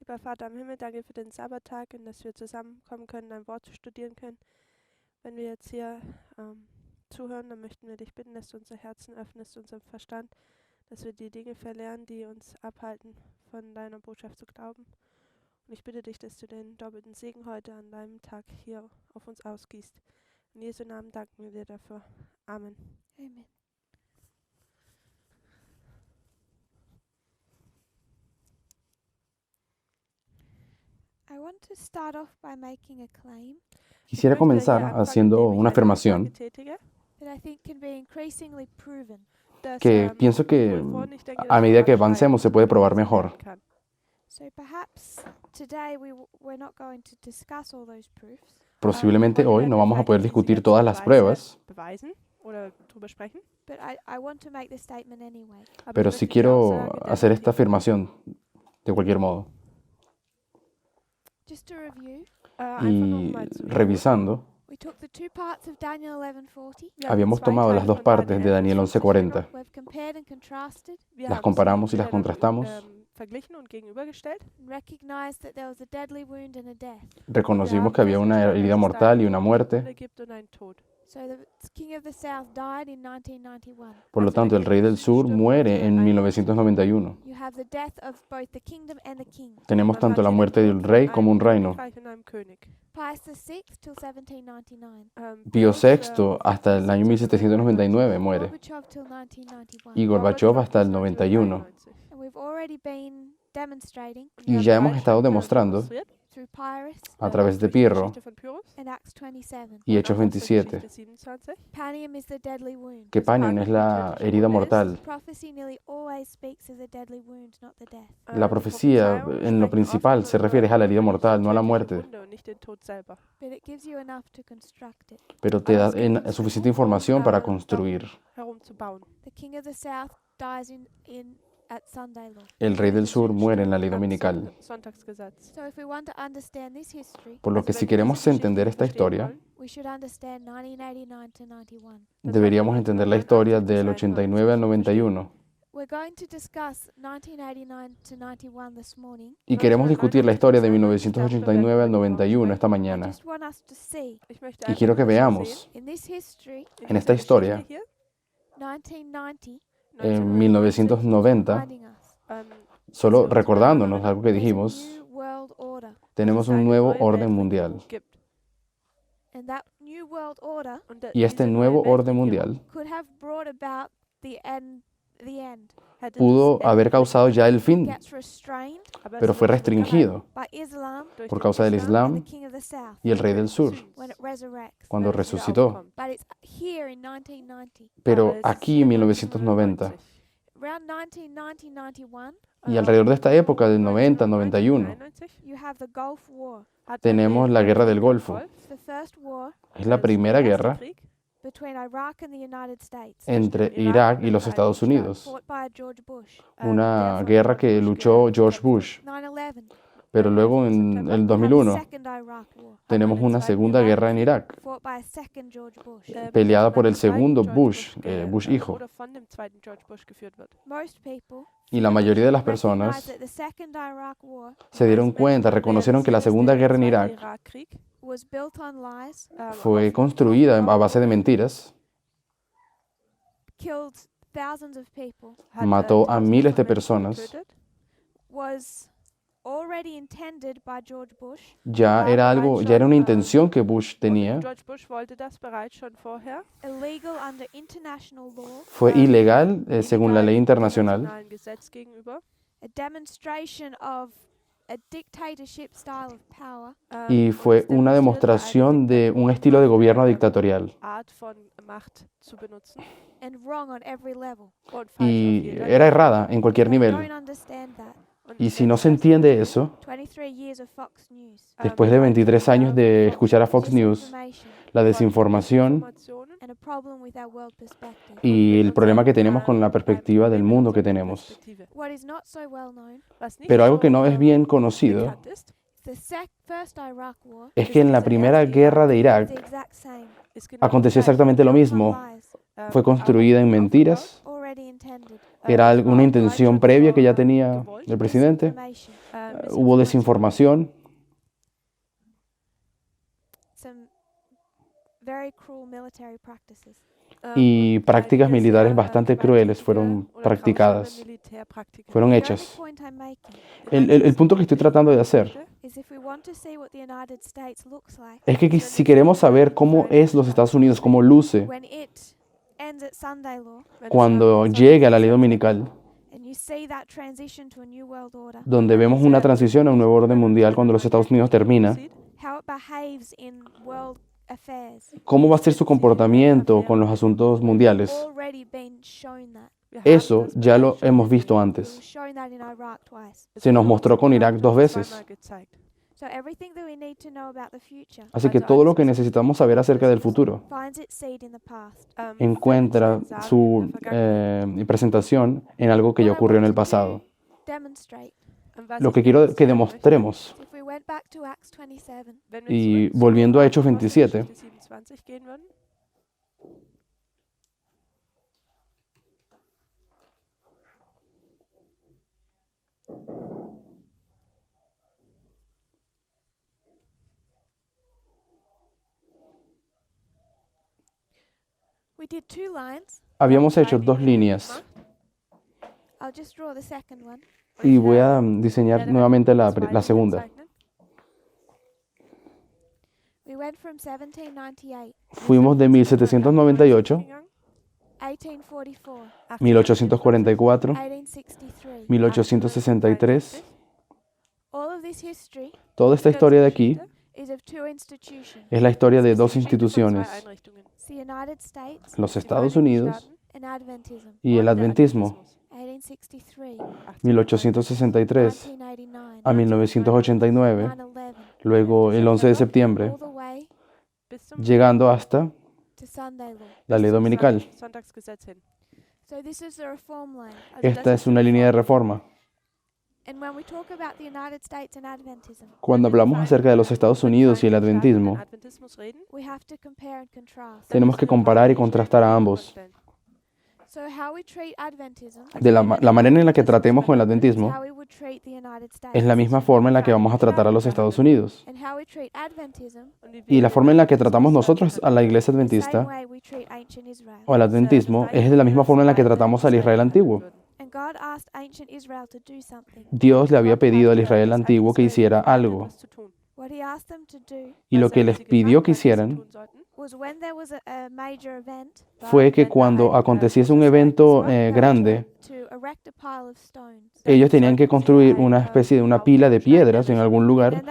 Lieber Vater im Himmel, danke für den Sabbattag und dass wir zusammenkommen können, dein Wort zu studieren können. Wenn wir jetzt hier zuhören, dann möchten wir dich bitten, dass du unser Herzen öffnest, unseren Verstand, dass wir die Dinge verlernen, die uns abhalten, von deiner Botschaft zu glauben. Und ich bitte dich, dass du den doppelten Segen heute an deinem Tag hier auf uns ausgießt. In Jesu Namen danken wir dir dafür. Amen. Amen. I want to start off by making a claim Quisiera comenzar haciendo una afirmación that I think can be increasingly proven. que pienso que a medida que avancemos se puede probar mejor. So perhaps today we're not going to discuss all those proofs, Posiblemente hoy no vamos a poder discutir todas las pruebas, but I want to make the statement anyway. pero sí quiero hacer esta afirmación de cualquier modo. Just to review, Y revisando, we took the two parts of Daniel 11:40. habíamos tomado las dos partes de Daniel 11:40, We've compared and contrasted las comparamos y las contrastamos, and recognized that there was a deadly wound and a death. reconocimos que había una herida mortal y una muerte. So the king of the south died in 1991. Por lo tanto, el rey del sur muere en 1991. You have the death of both the kingdom and the king. Tenemos tanto la muerte del rey como un reino. Pius VI till 1799. Pío VI hasta el año 1799 muere Gorbachev till 1991. y Gorbachov hasta el 91. And we've already been demonstrating Y ya hemos estado demostrando through Pyrrhus a través de Pirro and Acts 27. y Hechos 27 Panium is the deadly wound. que Panion es la herida mortal. Prophecy nearly always speaks of the deadly wound, not the death. La profecía en lo principal se refiere a la herida mortal, no a la muerte, But it gives you enough to construct it. pero te da suficiente información para construir. The king of the south dies at Sunday law. El rey del sur muere en la ley dominical. So if we want to understand this history, Por lo que si queremos entender esta historia, we should understand 1989 to 91. deberíamos entender la historia del 89 al 91. We're going to discuss 1989 to 91 this morning. Y queremos discutir la historia de 1989 al 91 esta I mañana. just want us to see Y quiero que veamos in this history, en esta historia, 1990 en 1990, reminding us solo recordándonos algo que dijimos, new world order. tenemos un nuevo orden mundial. And that new world order Y este nuevo orden mundial could have brought about the end. pudo haber causado ya el fin, Gets restrained pero fue restringido by Islam por causa del and the Islam king of the south y el rey del sur, when it resurrects. cuando resucitó. But it's here in 1990. Pero aquí en 1990 Around 1990-91, y alrededor de esta época del 90-91 you have the Gulf War. tenemos la guerra del Golfo. It's the first war Es la primera guerra between Iraq and the United States, entre Irak y los Estados Unidos, fought by George Bush. una guerra que luchó George Bush. 9/11, Pero luego en el 2001 second Iraq War, tenemos una segunda guerra en Irak, fought by a second George Bush. peleada por el segundo Bush, Bush hijo. Most people Y la mayoría de las recognize personas that the second Iraq War se dieron cuenta, reconocieron que la segunda guerra en Irak was built on lies, fue construida a base de mentiras, killed thousands of people, mató a miles de personas, was already intended by George Bush, ya era una intención que Bush tenía, illegal under international law, fue ilegal según la ley internacional, a demonstration of a dictatorship style of power, y fue una demostración de un estilo de gobierno dictatorial. and wrong on every level. Y era errada en cualquier Don't nivel. understand that. Y si no se entiende eso, 23 years of Fox News, después de 23 años de escuchar a Fox News, disinformation, la desinformación and a problem with our world perspective. y el problema que tenemos con la perspectiva del mundo que tenemos. What is not so well known, Pero algo que no es bien conocido the first Iraq War es que en la primera guerra de is Irak the exact same. aconteció exactamente lo mismo. Lies, Fue construida en mentiras, already Era una intención previa que ya tenía el presidente. Hubo desinformación. Y prácticas militares bastante crueles fueron practicadas, fueron hechas. El punto que estoy tratando de hacer es que si queremos saber cómo es los Estados Unidos, cómo luce cuando llegue a la ley dominical, donde vemos una transición a un nuevo orden mundial cuando los Estados Unidos termina, ¿cómo va a ser su comportamiento con los asuntos mundiales? Eso ya lo hemos visto antes. Se nos mostró con Irak 2 veces. Así que todo lo que necesitamos saber acerca del futuro encuentra su presentación en algo que ya ocurrió en el pasado. Lo que quiero que demostremos, y volviendo a Hechos 27, habíamos hecho 2 líneas y voy a diseñar nuevamente la segunda. Fuimos de 1798, 1844, 1863. Toda esta historia de aquí es la historia de 2 instituciones, los Estados Unidos y el Adventismo, 1863 a 1989, luego el 11 de septiembre, llegando hasta la ley dominical. Esta es una línea de reforma. Cuando hablamos acerca de los Estados Unidos y el adventismo, tenemos que comparar y contrastar a ambos. De la manera en la que tratemos con el adventismo es la misma forma en la que vamos a tratar a los Estados Unidos. Y la forma en la que tratamos nosotros a la iglesia adventista o al adventismo es de la misma forma en la que tratamos al Israel antiguo. Dios le había pedido al Israel antiguo que hiciera algo. Y lo que les pidió que hicieran fue que cuando aconteciese un evento grande, ellos tenían que construir una especie de una pila de piedras en algún lugar,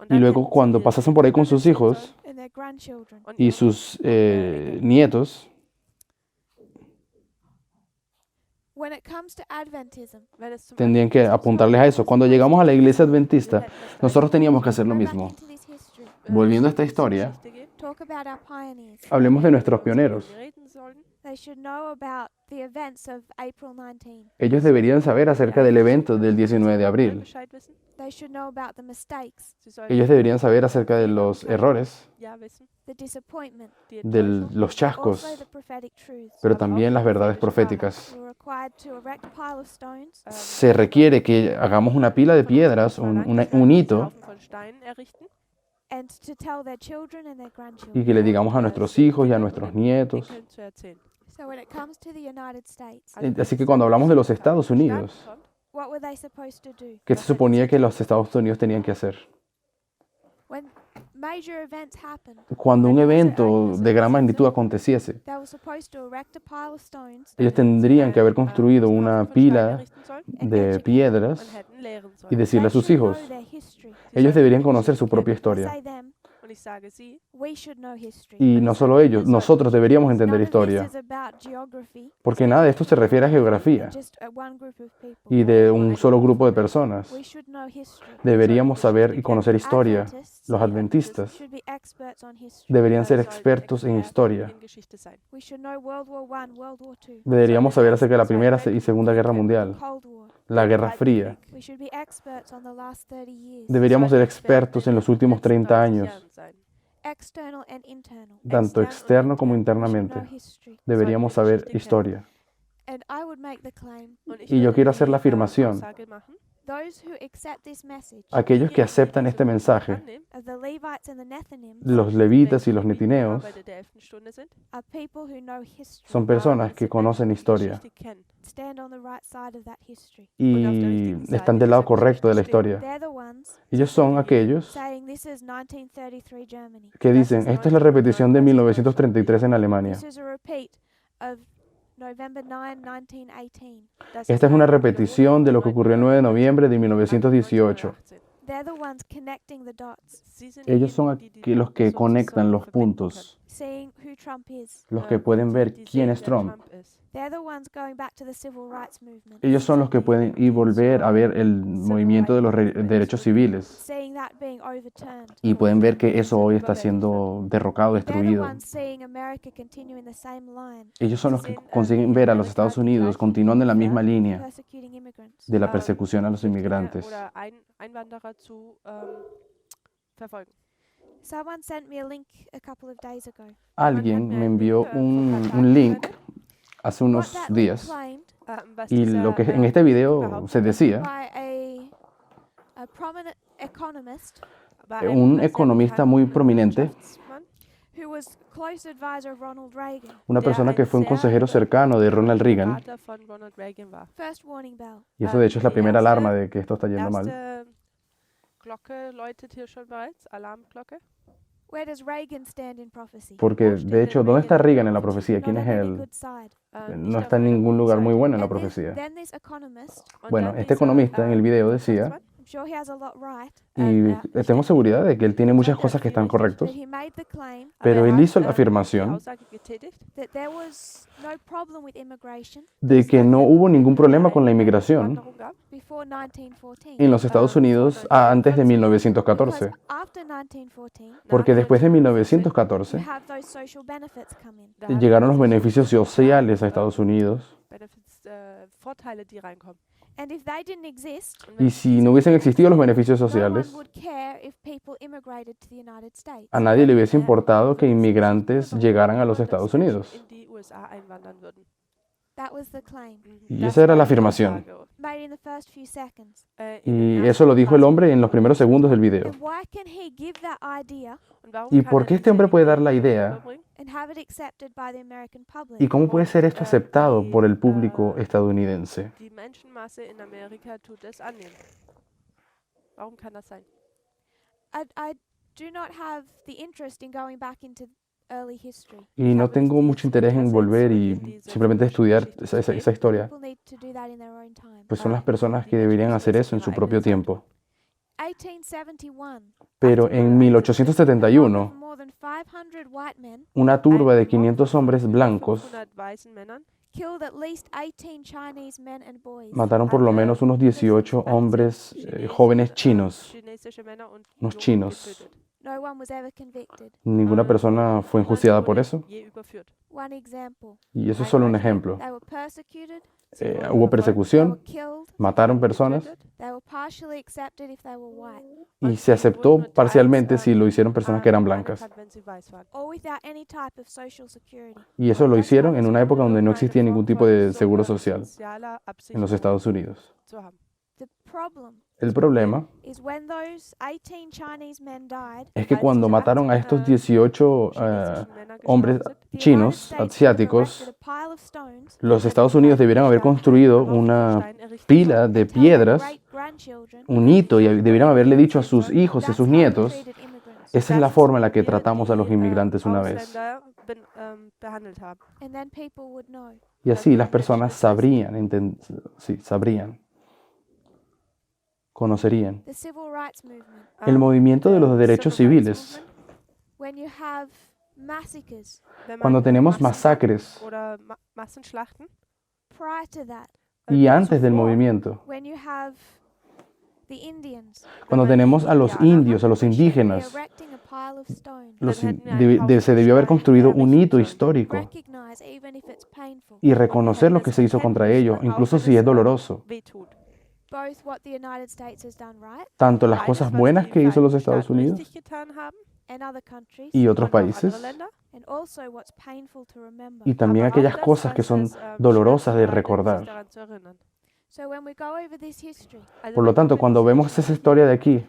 y luego cuando pasasen por ahí con sus hijos y sus nietos, tendrían que apuntarles a eso. Cuando llegamos a la iglesia adventista, nosotros teníamos que hacer lo mismo. Volviendo a esta historia, hablemos de nuestros pioneros. Ellos deberían saber acerca del evento del 19 de abril. Ellos deberían saber acerca de los errores, de los chascos, pero también las verdades proféticas. Se requiere que hagamos una pila de piedras, un hito, y que le digamos a nuestros hijos y a nuestros nietos. Así que cuando hablamos de los Estados Unidos, ¿qué se suponía que los Estados Unidos tenían que hacer? Cuando un evento de gran magnitud aconteciese, ellos tendrían que haber construido una pila de piedras y decirle a sus hijos. Ellos deberían conocer su propia historia. Y no solo ellos, nosotros deberíamos entender historia, porque nada de esto se refiere a geografía y de un solo grupo de personas. Deberíamos saber y conocer historia. Los adventistas deberían ser expertos en historia. Deberíamos saber acerca de la Primera y Segunda Guerra Mundial, la Guerra Fría. Deberíamos ser expertos en los últimos 30 años, tanto externo como internamente. Deberíamos saber historia. And I would make the claim, Y yo quiero hacer la afirmación, those who accept this message aquellos que aceptan este mensaje, of the Levites and the Nethinims los levitas y los netineos, are people who know history, son personas que conocen historia stand on the right side of that history. y están del lado correcto de la historia. They're the ones Ellos son aquellos saying this is 1933 Germany. que dicen, esta es la repetición de 1933 en Alemania. This is a repeat of November 9, 1918. Esta es una repetición de lo que ocurrió el 9 de noviembre de 1918. They're the ones connecting the dots, Ellos son aquí los que conectan los puntos, seeing who Trump is. los que pueden ver quién es Trump. They're the ones going back to the civil rights movement, Ellos son los que pueden ir volver a ver el movimiento de los derechos civiles seeing that being overturned. y pueden ver que eso hoy está siendo derrocado, They're the destruido. ones seeing America continuing the same line, Ellos son los que consiguen ver a los Estados Unidos continuando en la misma línea persecuting immigrants. de la persecución a los inmigrantes. Einwanderer zu verfolgen. Someone sent me a link a couple of days ago. Alguien me envió un link hace What unos that días claimed Was y lo que en este video se decía, by a prominent economist un economista muy prominente, who was close advisor of Ronald Reagan. una persona que fue un consejero cercano de Ronald Reagan, First warning bell. y eso de hecho es la primera alarma de que esto está yendo mal. Erste Glocke läutet hier schon bereits, Alarmglocke. Where does Reagan stand in prophecy? Porque de hecho, ¿dónde está Reagan en la profecía? ¿Quién Not es on any él? good side. No está en ningún lugar muy bueno en la And profecía. then this economist, Bueno, este economista en el video decía, I'm sure he has a lot right, y tengo seguridad de que él tiene muchas cosas que están but correctas, he made the claim pero él hizo la afirmación that there was no problem with immigration de que no hubo ningún problema con la inmigración before 1914. en los Estados Unidos antes de 1914, Because after 1914, porque después de 1914 you have those social benefits come in. llegaron los beneficios sociales a Estados Unidos, Vorteile, die reinkommen. And if they didn't exist, y si no hubiesen existido los beneficios no one sociales, would care if people immigrated to the United States. a nadie le hubiese importado que inmigrantes llegaran a los Estados Unidos. In die USA einwandern würden. That was the claim, Y esa era la afirmación. made in the first few seconds. Y eso lo dijo el hombre en los primeros segundos del video. And why can he give that idea ¿Y por qué este hombre puede dar la idea? and have it accepted by the American public? ¿Y cómo puede ser esto aceptado por el público estadounidense? Die Menschenmasse in Amerika tut es annehmen. Warum kann das sein? I do not have the interest in going back into early history. Y no tengo mucho interés en volver y simplemente estudiar esa historia, People need to do that in their own time. pues son las personas que deberían hacer eso en su propio tiempo. 1871. Pero en 1871, More than 500 white men una turba de 500 hombres blancos 500 weißen Männern killed at least 18 Chinese men and boys. mataron por lo menos unos 18 hombres jóvenes chinos, chinesische Männer und unos Jungen chinos. getötet. No one was ever convicted. Ninguna persona fue enjuiciada por eso. Je überführt. One example. Y eso es solo un ejemplo. They were persecuted, Hubo they persecución, were killed, mataron personas they were partially accepted if they were white, y se aceptó parcialmente si lo hicieron personas que eran blancas. anerkannt, wenn sie weiß waren. or without any type of social security. Y eso lo hicieron en una época donde no existía ningún tipo de seguro social Sozialer en los Absicherung Estados Unidos. zu haben. The problem El problema is when those 18 Chinese men died, es que cuando mataron a estos 18 hombres the chinos, United States asiáticos, erected a pile of stones, los Estados Unidos debieran haber construido una pila de piedras, great-grandchildren un hito, y debieran haberle dicho a sus hijos y a that's sus how we nietos, treated immigrants. esa es la forma en la que tratamos a los inmigrantes una vez. Ausländer behandelt haben. And then people would know. Y así las personas sabrían, sí, sabrían, conocerían. The civil rights movement, El movimiento de los derechos civiles, when you have massacres, Wenn man cuando tenemos Massen- masacres oder Massenschlachten, prior to that, y antes del movimiento, when you have the Indians, cuando tenemos a los indios, a los they indígenas, erecting a pile of stones, se debió haber construido un hito histórico recognize even if it's painful, y reconocer lo que se hizo contra ellos, incluso si es doloroso. wehtut. both what the United States has done right Tanto las cosas buenas que hizo los Estados Unidos richtig getan haben, y otros países, y también aquellas cosas que son dolorosas de recordar. Por lo tanto, cuando vemos esa historia de aquí,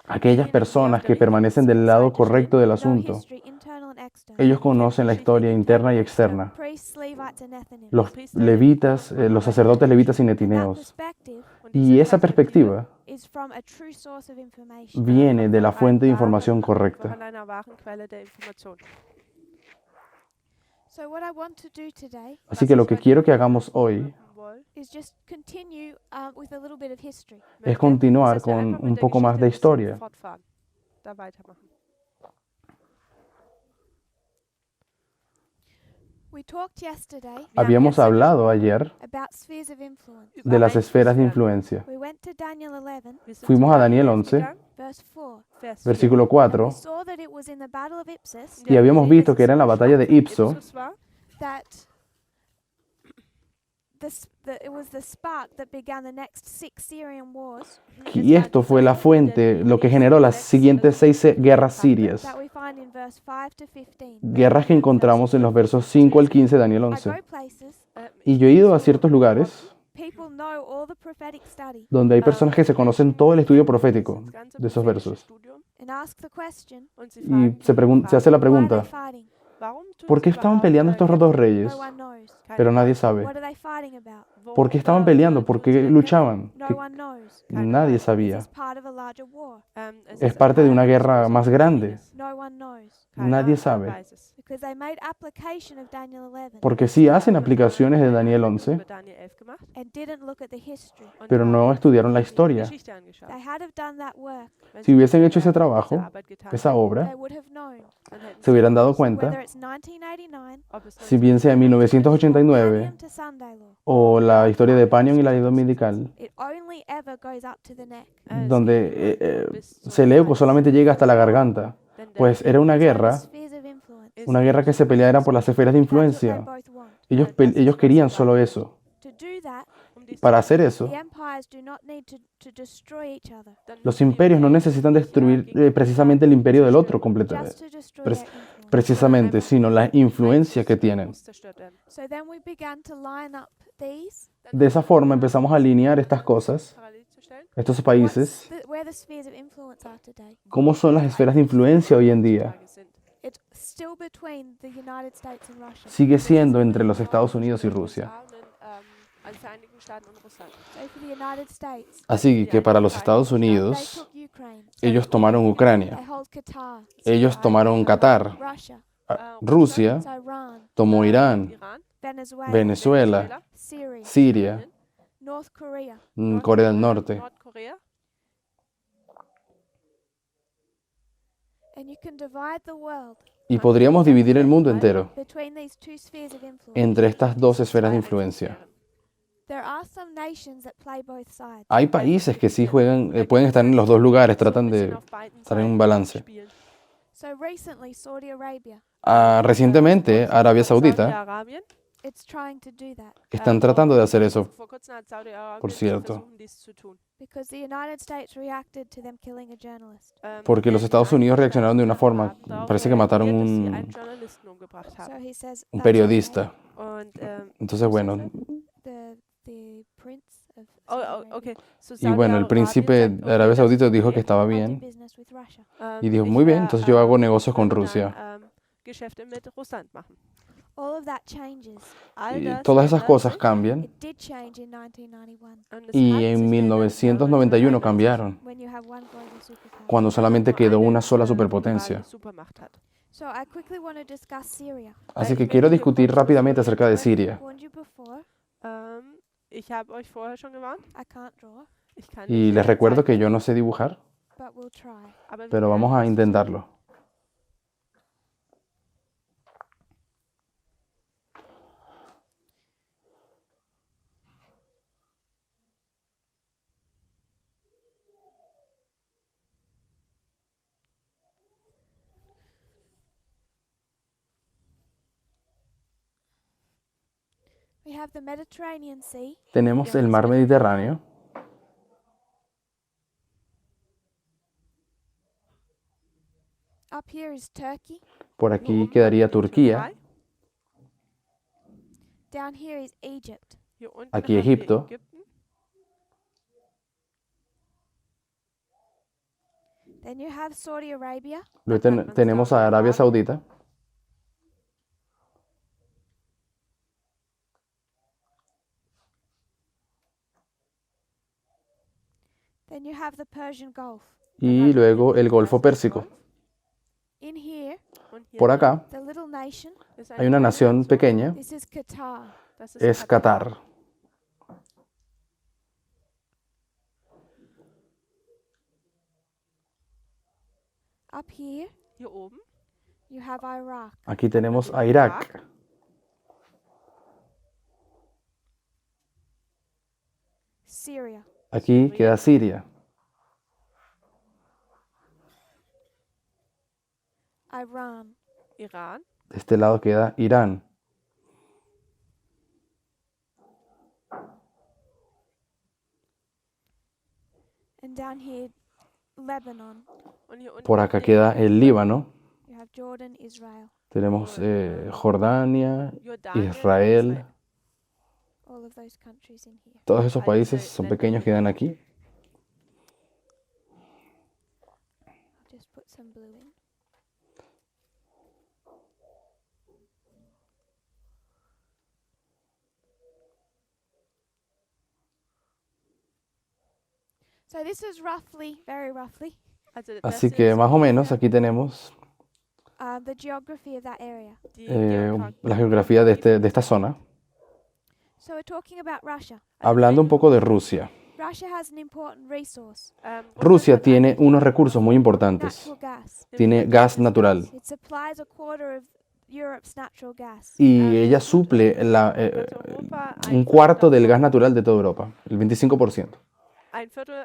aquellas personas que permanecen del lado correcto del asunto, ellos conocen la historia interna y externa. Los levitas, los sacerdotes levitas y netineos. Y esa perspectiva viene de la fuente de información correcta. Así que lo que quiero que hagamos hoy es continuar con un poco más de historia. Habíamos hablado ayer de las esferas de influencia. Fuimos a Daniel 11, versículo 4, y habíamos visto que era en la batalla de Ipso y esto fue la fuente, lo que generó las siguientes 6 guerras sirias. Guerras que encontramos en los versos 5 al 15 de Daniel 11. Y yo he ido a ciertos lugares donde hay personas que se conocen todo el estudio profético de esos versos. Y se hace la pregunta, ¿por qué estaban peleando estos dos reyes? Pero nadie sabe. ¿Por qué estaban peleando? ¿Por qué luchaban? Nadie sabía. Es parte de una guerra más grande. Nadie sabe. Porque sí hacen aplicaciones de Daniel 11, pero no estudiaron la historia. Si hubiesen hecho ese trabajo, esa obra, se hubieran dado cuenta, si bien sea 1989 o la historia de Panion y la ley dominical, donde Seleuco solamente llega hasta la garganta, pues era una guerra que se peleaba era por las esferas de influencia. Ellos querían solo eso. Para hacer eso, los imperios no necesitan destruir precisamente el imperio del otro completamente, precisamente, sino la influencia que tienen. De esa forma empezamos a alinear estas cosas, estos países, cómo son las esferas de influencia hoy en día. Sigue siendo entre los Estados Unidos y Rusia. Así que para los Estados Unidos, ellos tomaron Ucrania, ellos tomaron Qatar, Rusia tomó Irán, Venezuela, Siria, Corea del Norte. Y podríamos dividir el mundo entero entre estas dos esferas de influencia. Hay países que sí juegan, pueden estar en los dos lugares, tratan de estar en un balance. Recientemente, Arabia Saudita están tratando de hacer eso, por cierto. Porque los Estados Unidos reaccionaron de una forma, parece que mataron un periodista. Entonces, bueno. Y bueno, el príncipe de Arabia Saudita dijo que estaba bien. Y dijo, muy bien, entonces yo hago negocios con Rusia. Y todas esas cosas cambian. Y en 1991 cambiaron, cuando solamente quedó una sola superpotencia. Así que quiero discutir rápidamente acerca de Siria. Y les recuerdo que yo no sé dibujar, pero vamos a intentarlo. Tenemos el mar Mediterráneo. Up here is Turkey. Por aquí quedaría Turquía. Down here is Egypt. Aquí Egipto. Then you have Saudi Arabia. Luego tenemos a Arabia Saudita. Then you have the Persian Gulf. Y luego el Golfo Pérsico. In here, Por acá the little nation. hay una nación pequeña. This is Qatar. Es Qatar. Up here, you have Iraq. Aquí tenemos a Irak. Syria. Aquí queda Siria. Iran. De este lado queda Irán. And down here, Lebanon. Por acá queda el Líbano. You have Jordan, Israel. Tenemos Jordania, Israel. All of those countries in here. Todos esos países son pequeños, quedan aquí. I'll just put some blue in. So this is roughly, very roughly, Así que más o menos aquí tenemos the geography of that area. la geografía de esta zona. So we're talking about Russia. Hablando un poco de Rusia. Russia has an important resource. Rusia tiene unos recursos muy importantes. Natural gas. Tiene gas natural. It supplies a quarter of Europe's natural gas. Y ella suple un cuarto del gas natural de toda Europa, el 25%. Ein Viertel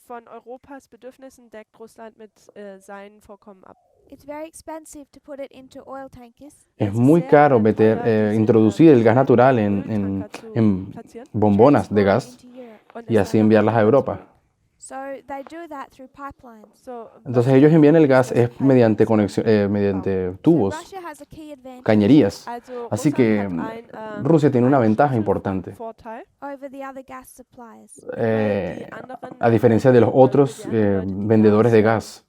von Europas Bedürfnissen deckt Russland mit seinen Vorkommen ab. It's very expensive to put it into oil tankers. Es muy caro introducir el gas natural en bombonas de gas Into Europe. y así enviarlas a Europa. So they do that through pipelines. Entonces ellos envían el gas mediante tubos, Russia has a key advantage cañerías. Así que Rusia tiene una ventaja importante, over the other gas suppliers. a diferencia de los otros vendedores de gas.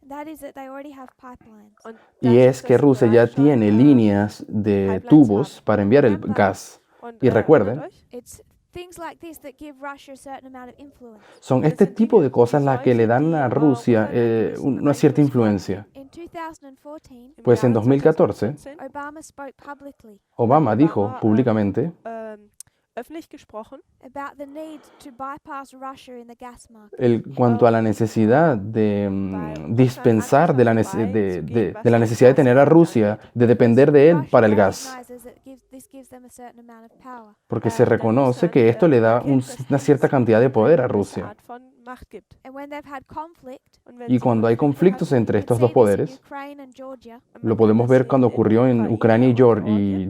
That is that they already have pipelines. Y es que Rusia ya tiene líneas de tubos para enviar el gas. Y recuerden, It's things like this that give Russia a certain amount of influence. son este tipo de cosas las que le dan a Rusia una cierta influencia. In 2014, Pues en 2014, Obama spoke publicly Obama dijo públicamente Öffentlich gesprochen. about the need to bypass Russia in the gas market. cuanto a la necesidad de dispensar de la necesidad de tener a Rusia, de depender de él para el gas. Recognizes that this gives them a certain amount of power. Porque se reconoce que esto le da una cierta cantidad de poder a Rusia. Art von Macht gibt. And when they've had conflict, Y cuando hay conflictos entre estos dos see this in poderes, Ukraine and Georgia, lo podemos ver cuando ocurrió en Ucrania y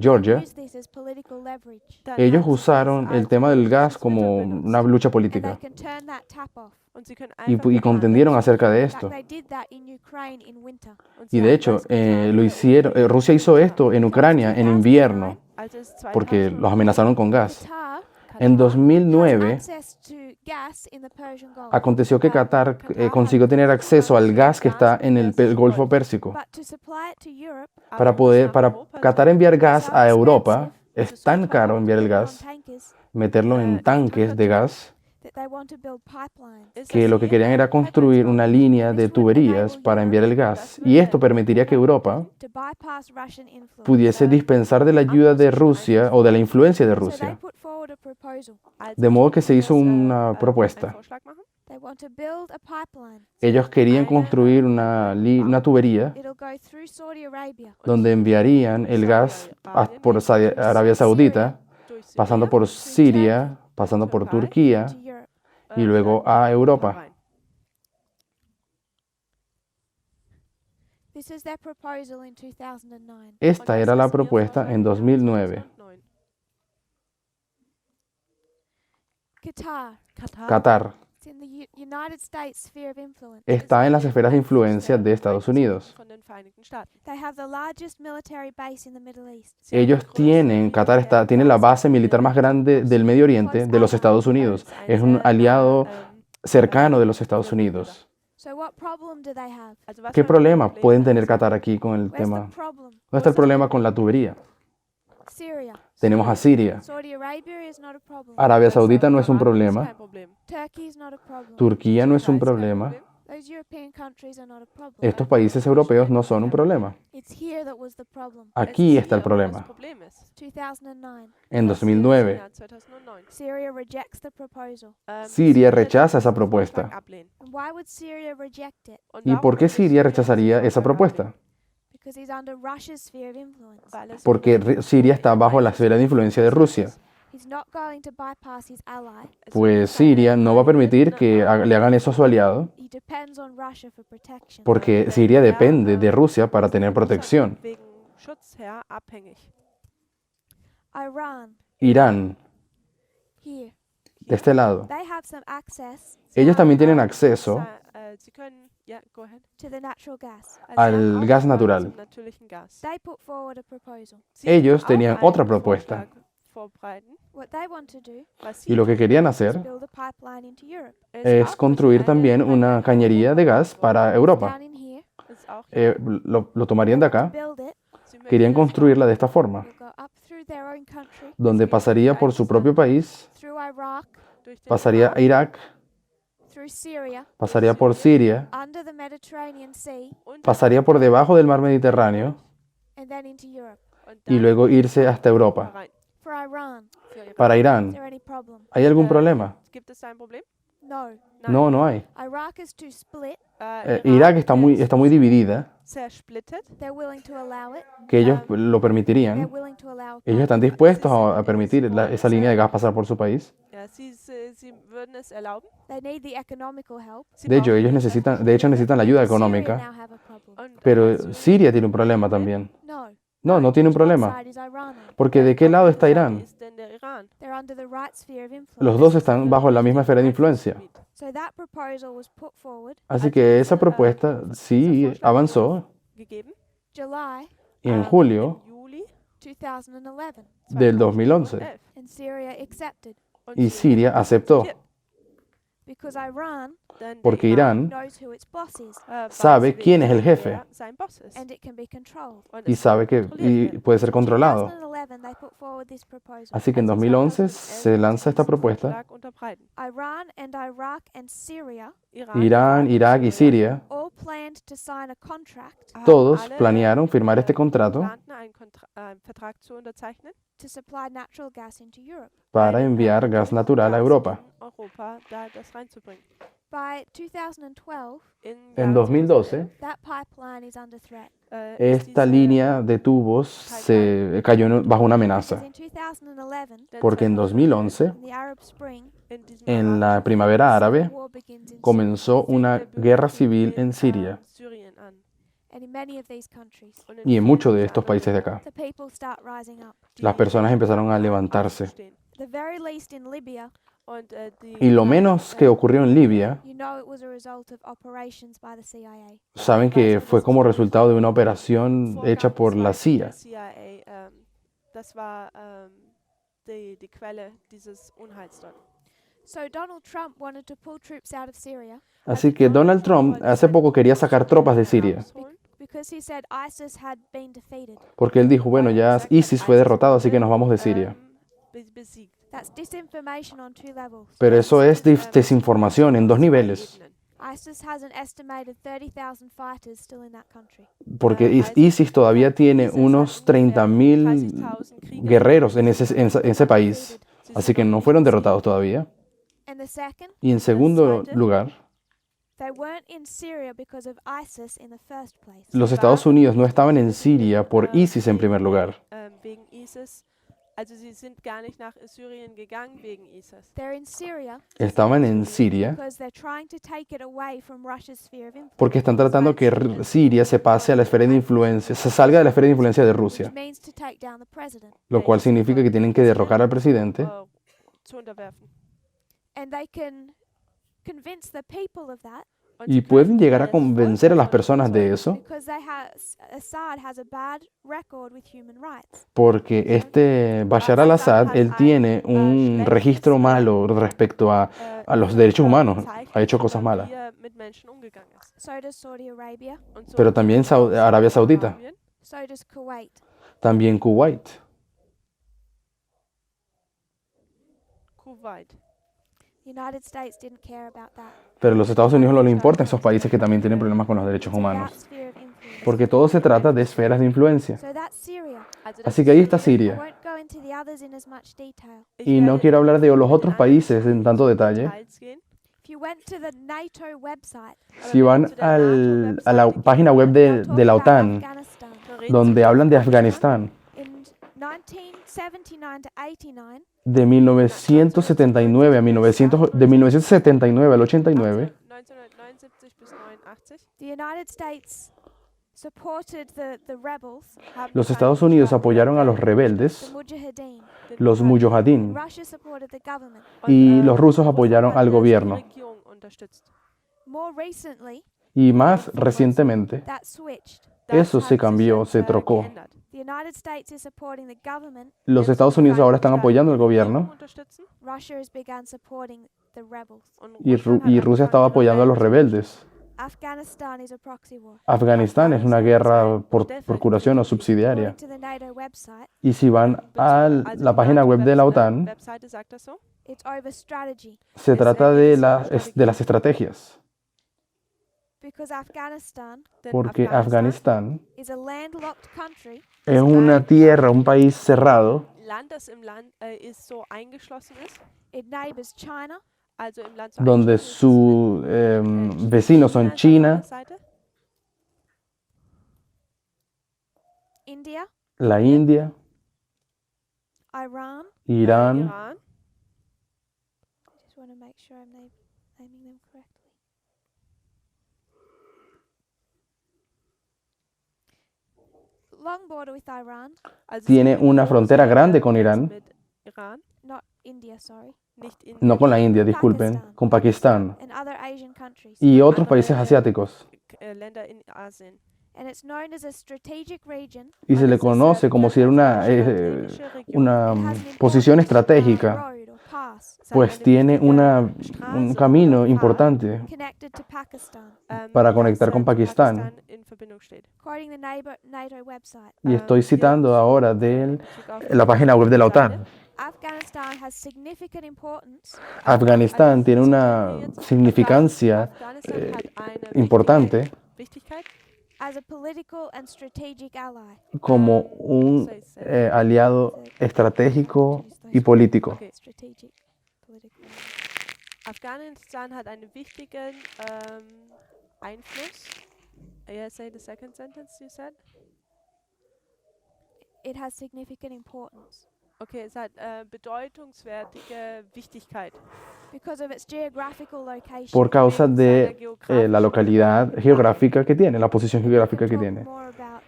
Georgia, use this as political leverage. ellos usaron el tema del gas como una lucha And política they can turn that tap off. Und sie können y einfach contendieron acerca de In fact, esto. they did that in Ukraine in winter. Y de hecho, lo hicieron, Rusia hizo esto en Ucrania en invierno als es porque los amenazaron con gas. Qatar En has 2009 access to gas in the Persian Gulf. aconteció que Qatar consiguió tener acceso al gas que está en el Golfo Pérsico. But to supply it to Europe, Para Qatar enviar gas a Europa, es tan caro enviar el gas, tankers, meterlo en tanques de gas, that they want to build pipelines. que lo que querían era construir una línea de tuberías para enviar el gas. Y esto permitiría que Europa To bypass Russian influence. pudiese dispensar de la ayuda de Rusia o de la influencia de So they Rusia. put forward a proposal. De modo que se hizo una propuesta. Vorschlag machen. They want to build a pipeline. Ellos querían construir una tubería It'll go through Saudi Arabia, donde enviarían el gas por Arabia Saudita, Durch Syrien, pasando por Siria, pasando por Turquía to Europe. y luego a Europa. rein. This is their proposal in 2009. Esta era la propuesta en 2009. 2009. Qatar. Katar. Qatar. está en las esferas de influencia de Estados Unidos. Ellos tienen, Qatar tiene la base militar más grande del Medio Oriente de los Estados Unidos. Es un aliado cercano de los Estados Unidos. ¿Qué problema pueden tener Qatar aquí con el tema? ¿Dónde está el problema con la tubería? Tenemos a Siria. Arabia Saudita no es un problema. Turquía no es un problema. Estos países europeos no son un problema. Aquí está el problema. En 2009, Siria rechaza esa propuesta. ¿Y por qué Siria rechazaría esa propuesta? Porque Siria está bajo la esfera de influencia de Rusia. Pues Siria no va a permitir que le hagan eso a su aliado, porque Siria depende de Rusia para tener protección. Irán, de este lado, ellos también tienen acceso al gas natural. Ellos tenían otra propuesta. Y lo que querían hacer es construir también una cañería de gas para Europa. Lo tomarían de acá. Querían construirla de esta forma, donde pasaría por su propio país, pasaría a Irak, pasaría por Siria, pasaría por debajo del mar Mediterráneo y luego irse hasta Europa. Para Irán, ¿hay algún problema? No, no hay. Irak está muy dividida, que ellos lo permitirían. Ellos están dispuestos a permitir esa línea de gas pasar por su país. De hecho, ellos necesitan la ayuda económica. Pero Siria tiene un problema también. No, no tiene un problema. Porque ¿de qué lado está Irán? Los dos están bajo la misma esfera de influencia. Así que esa propuesta sí avanzó. Y en julio del 2011, y Siria aceptó. Porque Irán sabe quién es el jefe y sabe que puede ser controlado. Así que en 2011 se lanza esta propuesta. Irán, Irak y Siria todos planearon firmar este contrato para enviar gas natural a Europa. En 2012, esta línea de tubos se cayó bajo una amenaza, porque en 2011, en la primavera árabe, comenzó una guerra civil en Siria y en muchos de estos países de acá. Las personas empezaron a levantarse. Y lo menos que ocurrió en Libia, saben que fue como resultado de una operación hecha por la CIA. Así que Donald Trump hace poco quería sacar tropas de Siria, porque él dijo, bueno, ya ISIS fue derrotado, así que nos vamos de Siria. Pero eso es desinformación en dos niveles. Porque ISIS todavía tiene unos 30,000 guerreros en ese país, así que no fueron derrotados todavía. Y en segundo lugar, los Estados Unidos no estaban en Siria por ISIS en primer lugar. Estaban en Siria porque están tratando que Siria se pase a la esfera de influencia, se salga de la esfera de influencia de Rusia, lo cual significa que tienen que derrocar al presidente convince the people of that Y pueden llegar a convencer a las personas de eso, because Assad has a bad record with human rights. porque este Bashar al-Assad, él tiene un registro malo respecto a los derechos humanos, ha hecho cosas malas. So does Saudi Arabia. Pero también Arabia Saudita, So does Kuwait. también Kuwait. United States didn't care about that. Pero a los Estados Unidos no les importa esos países que también tienen problemas con los derechos It's about humanos, sphere of influence. porque todo se trata de esferas de influencia. So that's Syria. Así que ahí está I Siria. won't go into the others in as much detail. Y no quiero hablar de los otros países en tanto detalle. If you went to the NATO website, Si van a la página web de la OTAN, Afghanistan, donde hablan de Afganistán, in 1979 to 89, de 1979 a de 1979 al 89, 1979 bis 89 the United States supported the rebels, los Estados Unidos apoyaron a los the rebeldes, Mujahideen. los mujahideen, Russia supported the government. y los rusos apoyaron al gobierno. More recently, Y más recientemente, that switched. eso se cambió, se trocó. The United States is supporting the government. Los Estados Unidos ahora están apoyando al gobierno Russia has begun supporting the rebels. y Rusia estaba apoyando a los rebeldes. Afghanistan is a proxy war. Afganistán es una guerra por procuración o subsidiaria. According to the NATO website, Y si van a la página web de la OTAN, it's over strategy se trata de las estrategias, because Afghanistan porque Afganistán is a landlocked country es una tierra, un país cerrado, Land, das im Land so eingeschlossen ist, it neighbors China, also im Land donde sus vecinos son China, India, la India, Iran. Irán. Iran. I just want to make sure I'm naming them correctly. Long border with Iran, Also Tiene es eine una große frontera grande con Grenze Irán, mit Iran, not India, sorry, nicht Indien, no con la India, disculpen, con Pakistán and other Asian countries. y otros países asiáticos. Länder in Asien. And it's known as a strategic region. Y se le conoce como si era una posición estratégica, Road or pass pues tiene un camino importante connected to Pakistan. para conectar con Pakistán. In Verbindung steht. Quoting the NATO website, Y estoy citando ahora de la página web de la OTAN. Afghanistan has significant importance Afganistán tiene una significancia Afghanistan hat eine importante Wichtigkeit as a political and strategic ally. como un aliado estratégico y político. Okay. Strategic, political. Afghanistan hat einen wichtigen Einfluss. Yeah, say the second sentence you said. It has significant importance Okay, es hat bedeutungswertige Wichtigkeit. because of its geographical location. Por causa de la localidad geográfica que tiene, la posición geográfica que Talk tiene. more about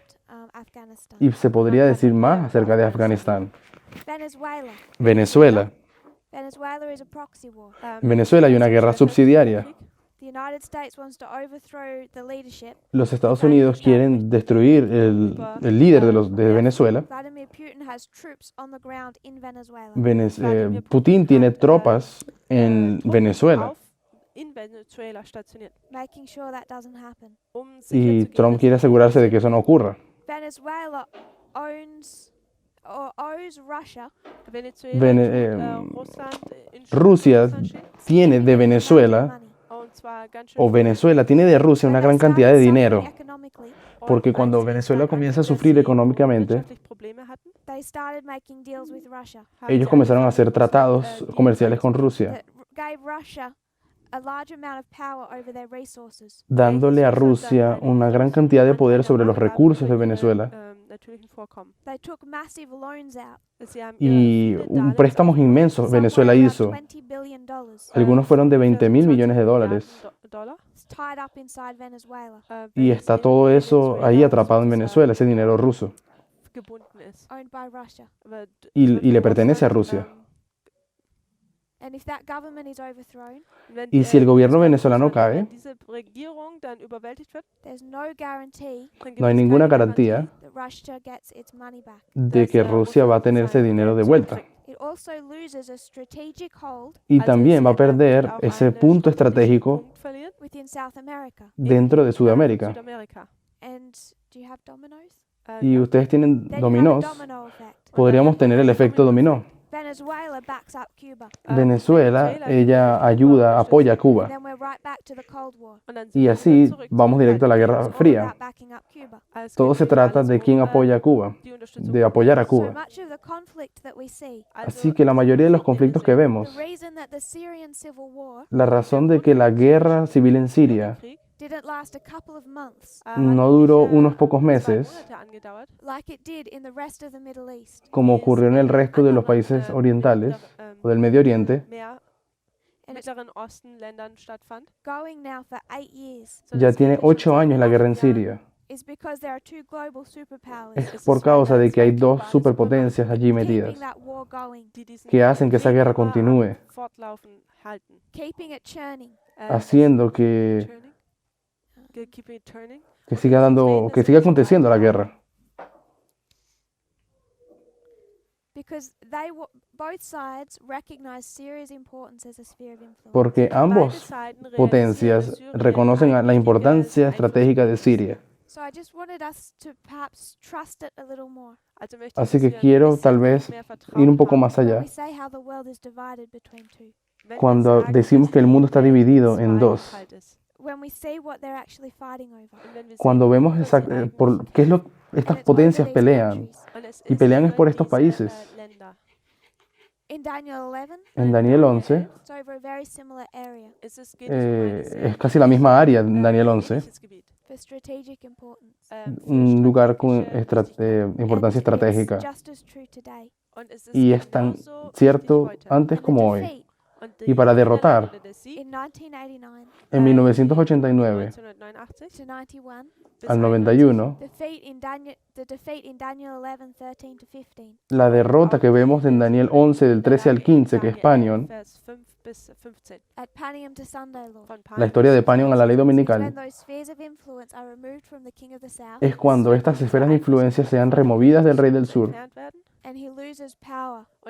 Afghanistan. Y se podría decir más acerca de Afganistán. Venezuela. Venezuela. Venezuela is a proxy war. En Venezuela hay una guerra subsidiaria. The United States wants to overthrow the leadership. Los Estados Unidos quieren destruir el líder de Venezuela. Vladimir Putin has troops on the ground in Venezuela. Putin tiene tropas en Venezuela In Venezuela stationiert, Making sure that doesn't happen. um y sicherzugehen, Trump dass quiere asegurarse de que eso no ocurra. Venezuela owns or owes Russia Venezuela, Russland, Rusia Russland steht, tiene de Venezuela, money. und zwar ganz schön o viel. Venezuela tiene de Rusia una When gran they cantidad de started dinero, suffering economically, porque cuando Venezuela comienza a sufrir económicamente, wirtschaftlich Probleme hatten, they started making deals with Russia haben ellos sie comenzaron a angefangen, hacer tratados comerciales con Rusia, that gave Russia a large amount of power over their resources. dándole a Rusia una gran cantidad de poder sobre los recursos de Venezuela natürlichen Vorkommen. They took massive loans out. Sie haben y viele préstamos inmensos Somewhere Venezuela around hizo. $20 billion. Algunos fueron de 20.000 millones de dólares Dollar. It's tied up inside Venezuela, y está todo eso ahí atrapado en Venezuela, ese dinero ruso, gebunden ist. owned by Russia. Aber y le pertenece a Rusia. Y si el gobierno venezolano cae, no hay ninguna garantía de que Rusia va a tener ese dinero de vuelta. Y también va a perder ese punto estratégico dentro de Sudamérica. Y ustedes tienen dominós, podríamos tener el efecto dominó. Venezuela, ella ayuda, apoya a Cuba. Y así vamos directo a la Guerra Fría. Todo se trata de quién apoya a Cuba, de apoyar a Cuba. Así que la mayoría de los conflictos que vemos, la razón de que la guerra civil en Siria no duró unos pocos meses, como ocurrió en el resto de los países orientales o del Medio Oriente, ya tiene 8 años la guerra en Siria. Es por causa de que hay dos superpotencias allí metidas que hacen que esa guerra continúe, haciendo que siga aconteciendo la guerra. Porque ambas potencias reconocen la importancia estratégica de Siria. Así que quiero tal vez ir un poco más allá. Cuando decimos que el mundo está dividido en dos, cuando vemos por qué es lo estas potencias pelean, y pelean es por estos países. En Daniel 11, es casi la misma área en Daniel 11, un lugar con importancia estratégica. Y es tan cierto antes como hoy. Y para derrotar, en 1989 al 91, la derrota que vemos en Daniel 11 del 13 al 15, que es Panion, la historia de Panion a la ley dominical, es cuando estas esferas de influencia sean removidas del rey del sur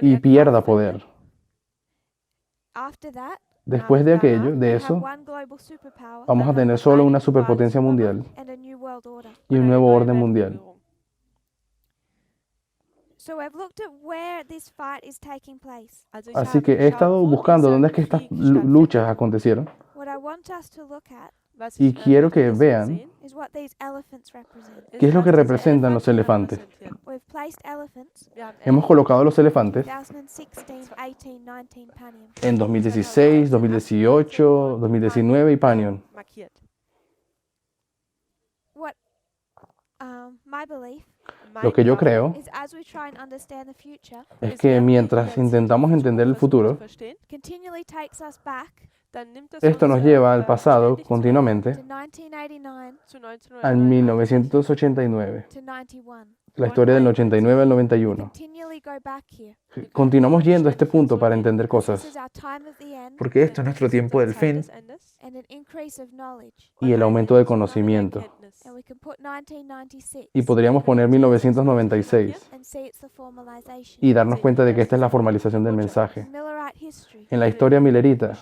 y pierda poder. Después de aquello, de eso, vamos a tener solo una superpotencia mundial y un nuevo orden mundial. Así que he estado buscando dónde es que estas luchas acontecieron. Y quiero que vean qué es lo que representan los elefantes. Hemos colocado los elefantes en 2016, 2018, 2019 y Panion. Lo que yo creo es que mientras intentamos entender el futuro, esto nos lleva al pasado continuamente, al 1989, la historia del 89 al 91. Continuamos yendo a este punto para entender cosas, porque esto es nuestro tiempo del fin y el aumento de conocimiento. Y podríamos poner 1996 y darnos cuenta de que esta es la formalización del mensaje. En la historia millerita,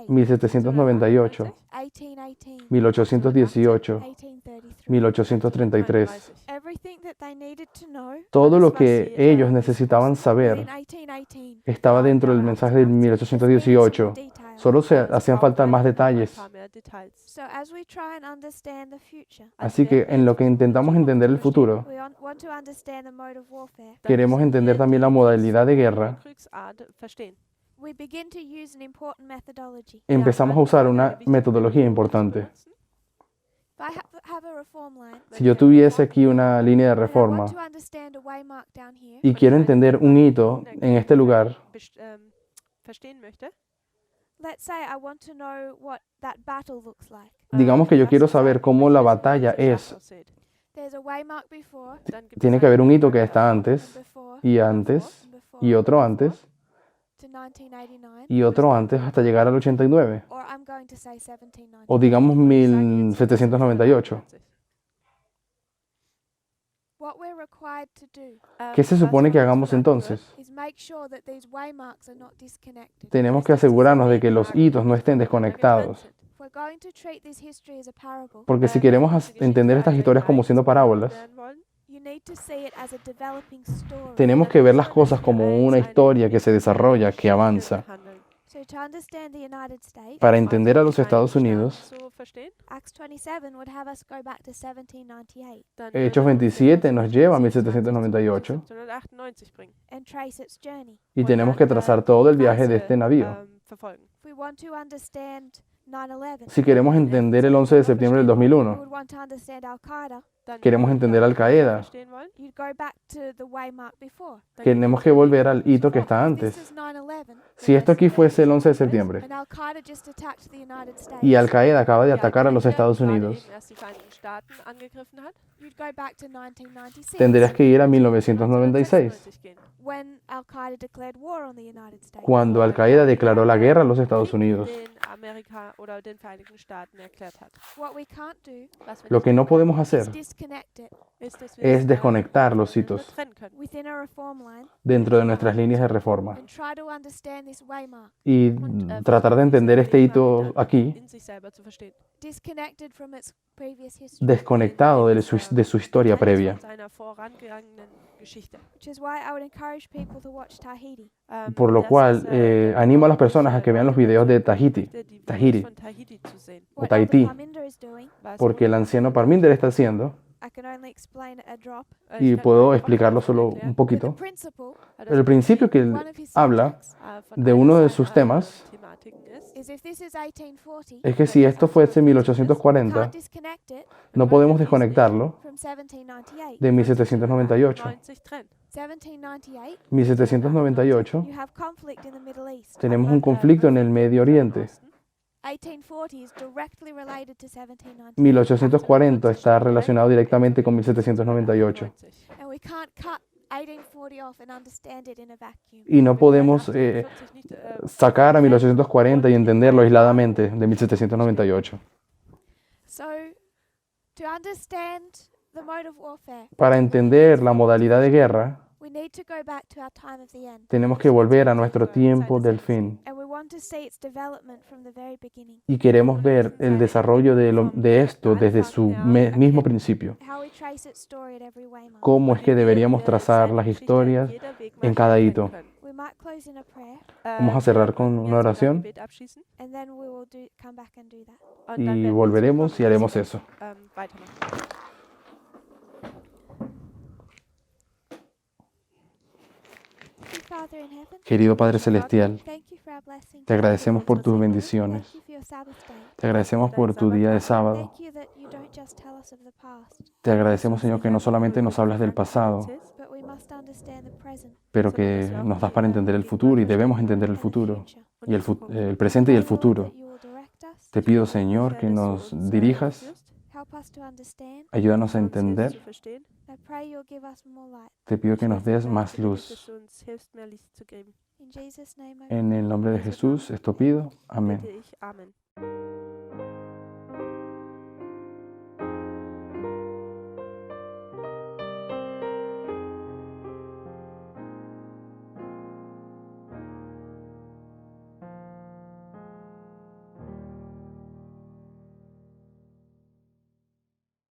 1798, 1818, 1833. Todo lo que ellos necesitaban saber estaba dentro del mensaje de 1818. Solo hacían falta más detalles. Así que en lo que intentamos entender el futuro, queremos entender también la modalidad de guerra. Empezamos a usar una metodología importante. Si yo tuviese aquí una línea de reforma y quiero entender un hito en este lugar, digamos que yo quiero saber cómo la batalla es. Tiene que haber un hito que está antes y otro antes y otro antes hasta llegar al 89, o digamos 1798. ¿Qué se supone que hagamos entonces? Tenemos que asegurarnos de que los hitos no estén desconectados. Porque si queremos entender estas historias como siendo parábolas, tenemos que ver las cosas como una historia que se desarrolla, que avanza. Para entender a los Estados Unidos, Hechos 27 nos lleva a 1798 y tenemos que trazar todo el viaje de este navío. Si queremos entender el 11 de septiembre del 2001, queremos entender Al Qaeda, tenemos que volver al hito que está antes. Si esto aquí fuese el 11 de septiembre y Al Qaeda acaba de atacar a los Estados Unidos, tendrías que ir a 1996, cuando Al Qaeda declaró la guerra a los Estados Unidos. Lo que no podemos hacer es desconectar los hitos dentro de nuestras líneas de reforma y tratar de entender este hito aquí desconectado de su historia previa. Por lo cual, animo a las personas a que vean los videos de Tahiti o Tahití, porque el anciano Parminder está haciendo, y puedo explicarlo solo un poquito. El principio que él habla de uno de sus temas es que si esto fuese 1840, no podemos desconectarlo de 1798. 1798, tenemos un conflicto en el Medio Oriente. 1840 está relacionado directamente con 1798. Y no podemos sacar a 1840 y entenderlo aisladamente de 1798. Para entender la modalidad de guerra, tenemos que volver a nuestro tiempo del fin. Y queremos ver el desarrollo de esto desde su mismo principio. ¿Cómo es que deberíamos trazar las historias en cada hito? Vamos a cerrar con una oración y volveremos y haremos eso. Querido Padre Celestial, te agradecemos por tus bendiciones. Te agradecemos por tu día de sábado. Te agradecemos, Señor, que no solamente nos hablas del pasado, pero que nos das para entender el futuro y debemos entender el futuro, y el presente y el futuro. Te pido, Señor, que nos dirijas, ayúdanos a entender. Te pido que nos des más luz. En el nombre de Jesús, esto pido. Amén.